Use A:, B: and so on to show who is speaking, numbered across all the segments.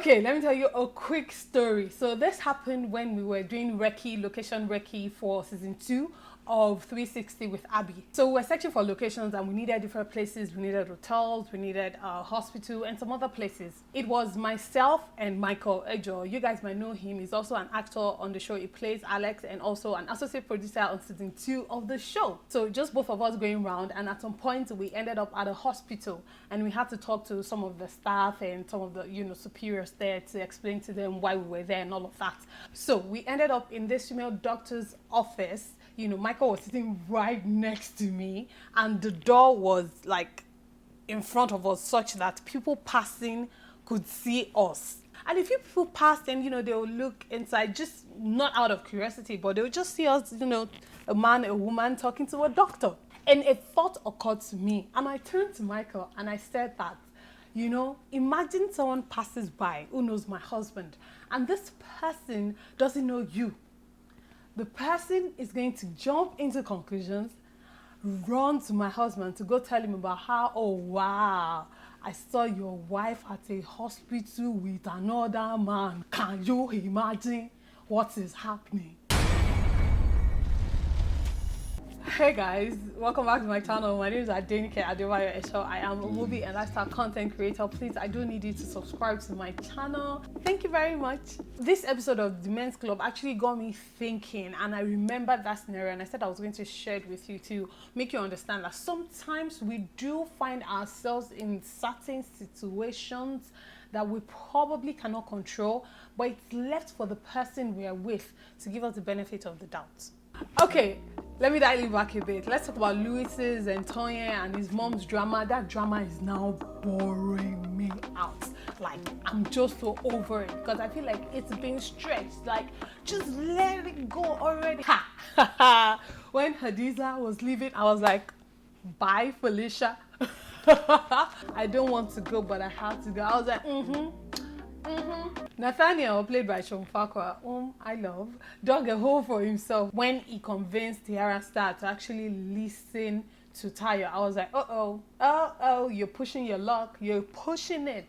A: Okay, let me tell you a quick story. So this happened when we were doing location recce for season 2 of 360 with Abby. So we were searching for locations and we needed different places. We needed hotels, we needed a hospital and some other places. It was myself and Michael Ejo. You guys might know him. He's also an actor on the show. He plays Alex and also an associate producer on season 2 of the show. So just both of us going around, and at some point we ended up at a hospital and we had to talk to some of the staff and some of the superiors there to explain to them why we were there and all of that. So we ended up in this female doctor's office. Michael was sitting right next to me and the door was like in front of us such that people passing could see us. And a few people passed and, they will look inside, just not out of curiosity, but they would just see us, a man, a woman talking to a doctor. And a thought occurred to me and I turned to Michael and I said that, imagine someone passes by who knows my husband and this person doesn't know you. The person is going to jump into conclusions, run to my husband to go tell him about how, oh wow, I saw your wife at a hospital with another man. Can you imagine what is happening? Hey guys, welcome back to my channel. My name is Adenike, Adebayo-Esho. I am a movie and lifestyle content creator. Please, I do need you to subscribe to my channel. Thank you very much. This episode of The Men's Club actually got me thinking, and I remembered that scenario and I said I was going to share it with you to make you understand that sometimes we do find ourselves in certain situations that we probably cannot control, but it's left for the person we are with to give us the benefit of the doubt. Okay, let me dial it back a bit. Let's talk about Louis's and Tonye and his mom's drama. That drama is now boring me out. Like, I'm just so over it because I feel like it's been stretched. Like, just let it go already. Ha! When Hadiza was leaving, I was like, bye, Felicia. I don't want to go, but I have to go. I was like, Nathaniel, played by Sean Farquhar, I love, dug a hole for himself when he convinced Tiara Star to actually listen to Tayo. I was like, you're pushing your luck, you're pushing it.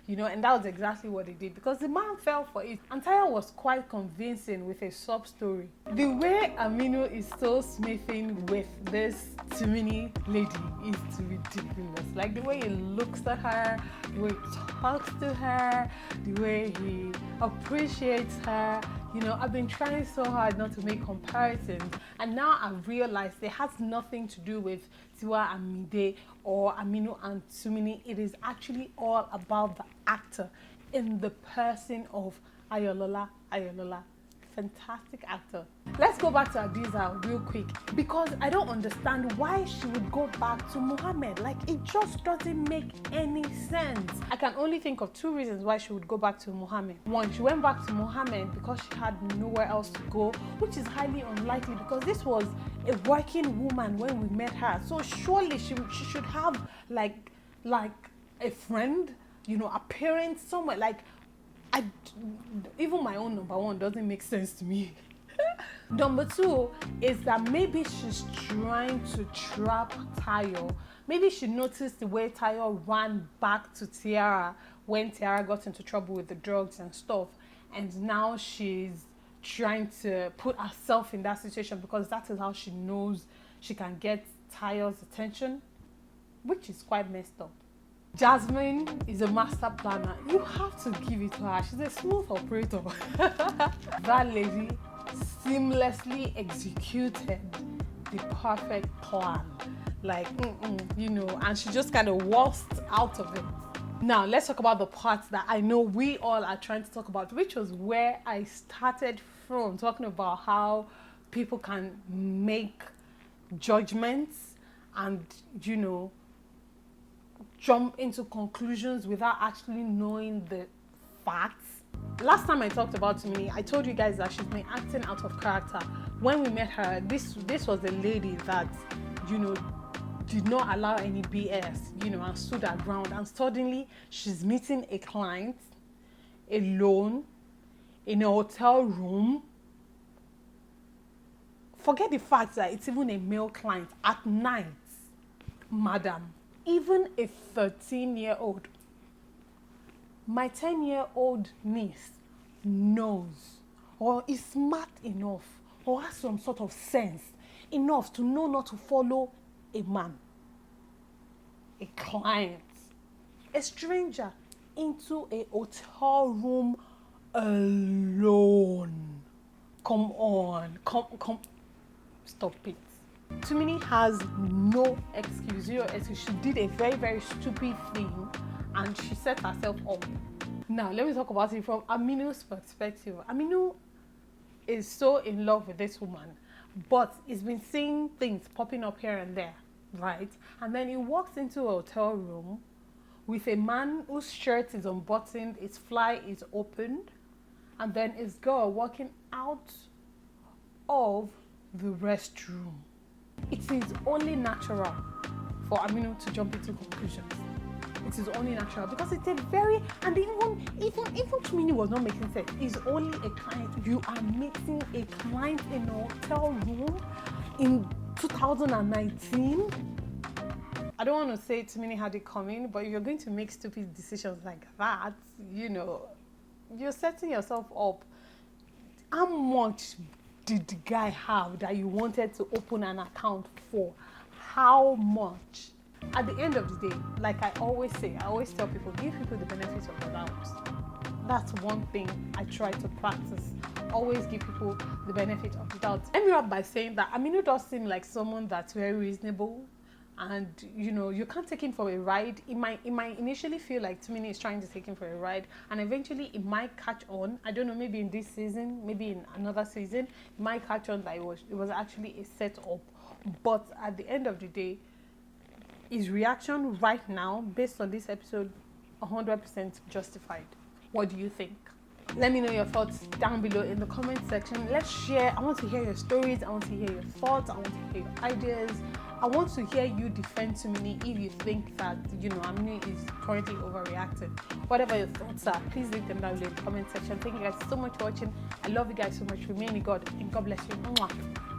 A: And that was exactly what he did because the man fell for it. And Tayo was quite convincing with a sub story. The way Aminu is so smithing with this Tumini lady is ridiculous. Like the way he looks at her, the way he talks to her, the way he appreciates her. I've been trying so hard not to make comparisons, and now I've realized it has nothing to do with Tiwa and Mide or Aminu and Tumini. It is actually all about the actor in the person of Ayolola. Fantastic actor. Let's go back to Hadiza real quick because I don't understand why she would go back to Mohammed. Like, it just doesn't make any sense. I can only think of 2 reasons why she would go back to Mohammed. One, she went back to Mohammed because she had nowhere else to go, which is highly unlikely because this was a working woman when we met her. So surely she should have like a friend, a parent somewhere. Like, even my own number 1 doesn't make sense to me. Number 2 is that maybe she's trying to trap Tayo. Maybe she noticed the way Tayo ran back to Tiara when Tiara got into trouble with the drugs and stuff, and now she's trying to put herself in that situation because that is how she knows she can get Tayo's attention, which is quite messed up. Jazzmine is a master planner. You have to give it to her. She's a smooth operator. That lady seamlessly executed the perfect plan. Like, and she just kind of waltzed out of it. Now, let's talk about the parts that I know we all are trying to talk about, which was where I started from, talking about how people can make judgments and, jump into conclusions without actually knowing the facts. Last time I talked about Tumini, I told you guys that she's been acting out of character. When we met her, this was a lady that, did not allow any BS, and stood her ground. And suddenly, she's meeting a client alone in a hotel room. Forget the fact that it's even a male client at night. Madam, even a 13-year-old My 10-year-old niece knows, or is smart enough, or has some sort of sense enough to know not to follow a man, a client, a stranger into a hotel room alone. Come on, come, stop it. Tumini has no excuse. Zero excuse. She did a very, very stupid thing and she set herself up. Now, let me talk about it from Aminu's perspective. Aminu is so in love with this woman, but he's been seeing things popping up here and there, right? And then he walks into a hotel room with a man whose shirt is unbuttoned, his fly is opened, and then his girl walking out of the restroom. It is only natural for Aminu to jump into conclusions. It is only natural because it's a very, and even Tumini was not making sense. It's only a client. You are meeting a client in a hotel room in 2019. I don't want to say Tumini had it coming, but if you're going to make stupid decisions like that, you know, you're setting yourself up. How much did the guy have that you wanted to open an account for? How much? At the end of the day, like I always say, I always tell people, give people the benefits of the doubt. That's one thing I try to practice. Always give people the benefit of the doubt. Let me wrap by saying that Aminu does seem like someone that's very reasonable, and you know, you can't take him for a ride. It might initially feel like Tumini is trying to take him for a ride, and eventually it might catch on. I don't know, maybe in this season, maybe in another season, it might catch on that it was actually a setup. But at the end of the day, his reaction right now, based on this episode, 100% justified. What do you think? Let me know your thoughts down below in the comment section. Let's share. I want to hear your stories. I want to hear your thoughts. I want to hear your ideas. I want to hear you defend Tumini if you think that, you know, Aminu is currently overreacting. Whatever your thoughts are, please leave them down below in the comment section. Thank you guys so much for watching. I love you guys so much. Remain in God, and God bless you. Mwah.